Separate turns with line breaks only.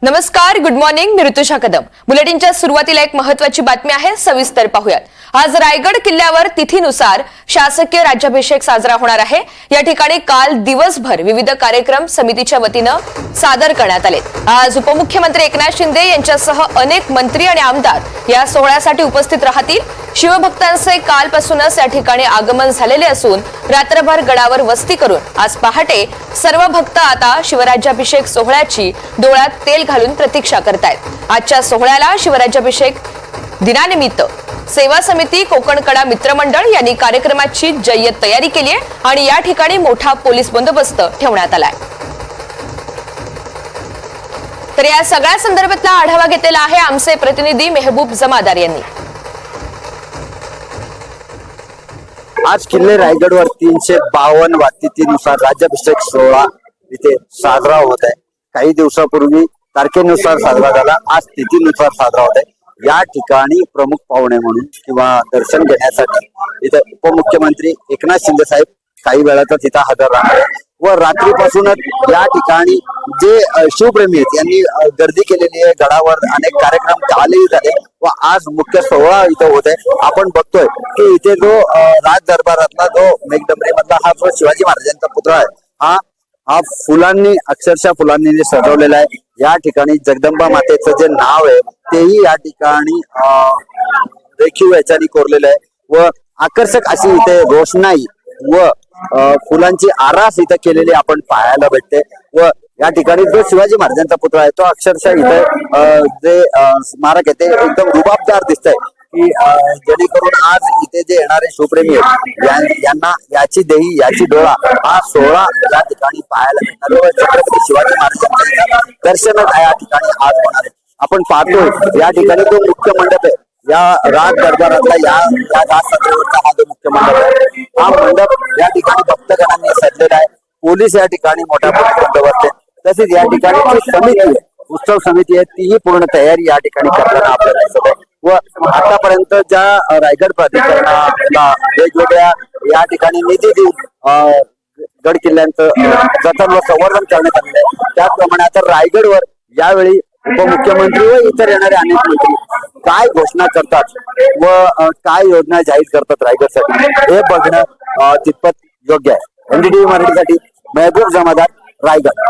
नमस्कार, good morning. मी ऋतुषा कदम. बुलेटिनच्या सुरुवातीला एक महत्त्वाची बातमी आहे, सविस्तर पाहूयात. आज रायगड किल्ल्यावर तिथीनुसार शासकीय राज्याभिषेक साजरा होणार आहे. या ठिकाणी काल दिवसभर विविध कार्यक्रम समितीच्या वतीनं सादर करण्यात आले. आज उपमुख्यमंत्री एकनाथ शिंदे यांच्यासह अनेक मंत्री आणि आमदार या सोहळ्यासाठी उपस्थित राहतील. शिवभक्तांचे कालपासूनच या ठिकाणी आगमन झालेले असून रात्रभर गडावर वस्ती करून आज पहाटे सर्व भक्त आता शिवराज्याभिषेक सोहळ्याची डोळ्यात तेल घालून प्रतीक्षा करतायत. आजच्या सोहळ्याला शिवराज्याभिषेक दिनानिमित्त सेवा समिती कोकणकडा मित्रमंडळ यांनी कार्यक्रमाची जय्यत तयारी केली आहे आणि या ठिकाणी मोठा पोलीस बंदोबस्त ठेवण्यात आलाय. तर या सगळ्या संदर्भातला आढावा घेतलेला आहे आमचे प्रतिनिधी मेहबूब जमादार यांनी.
आज किल्ले रायगडवर 352 तिथीनुसार राज्याभिषेक सोहळा इथे साजरा होत आहे. काही दिवसापूर्वी तारखेनुसार साजरा झाला, आज तिथीनुसार साजरा होत आहे. या ठिकाणी प्रमुख पाहुणे म्हणून किंवा दर्शन घेण्यासाठी इथे उपमुख्यमंत्री एकनाथ शिंदे साहेब काही वेळातच इथं हजर राहणार आहे व रात्रीपासूनच या ठिकाणी जे शिवप्रेमी आहेत यांनी गर्दी केलेली आहे. गडावर अनेक कार्यक्रम कालही झाले व आज मुख्य सोहळा इथं होत आहे. आपण बघतोय की इथे जो राज दरबारातला जो मेघडंबरी मधला हा जो शिवाजी महाराजांचा पुतळा आहे हा फुलांनी अक्षरशः फुलांनी सजवलेला आहे. या ठिकाणी जगदंबा मातेचं जे नाव आहे तेही या ठिकाणी रेखीव याच्याने कोरलेलं आहे व आकर्षक अशी इथे रोषणाई व फुलांची आरास इथं केलेली आपण पाहायला भेटते. व या ठिकाणी जो शिवाजी महाराजांचा पुतळा आहे तो अक्षरशः इथे जे स्मारक आहे ते एकदम रुबाबदार दिसतंय की जेणेकरून आज इथे जे येणारे शिवप्रेमी आहेत यांना याची देही याची डोळा हा सोहळा या ठिकाणी पाहायला मिळणार व छत्रपती शिवाजी महाराजांचं दर्शन या ठिकाणी आज होणार आहे. आपण पाहतोय या ठिकाणी जो मुख्य मंडप आहे या राज दरबारातला या राजसत्रेवरचा हा जो मुख्य मंडप आहे हा मंडप या ठिकाणी भक्तगणांनी सजलेला आहे. पोलीस या ठिकाणी मोठ्या पोलीस बंदोबस्त आहे. तसेच या ठिकाणी जी समिती आहे उत्सव समिती आहे तीही पूर्ण तयारी या ठिकाणी करताना आपल्याला दिसत आहे. व आतापर्यंत ज्या रायगड प्राधिकरणाला वेगवेगळ्या या ठिकाणी निधी देऊन गड किल्ल्यांचं जतन व संवर्धन करण्यात आलेलं आहे त्याचप्रमाणे आता रायगडवर यावेळी उपमुख्यमंत्री व इतर येणारे अनेक मंत्री काय घोषणा करतात व काय योजना जाहीर करतात रायगडसाठी हे बघणं तितपत योग्य आहे. एनडीटीव्ही मराठीसाठी मेहबूब जमादार, रायगड.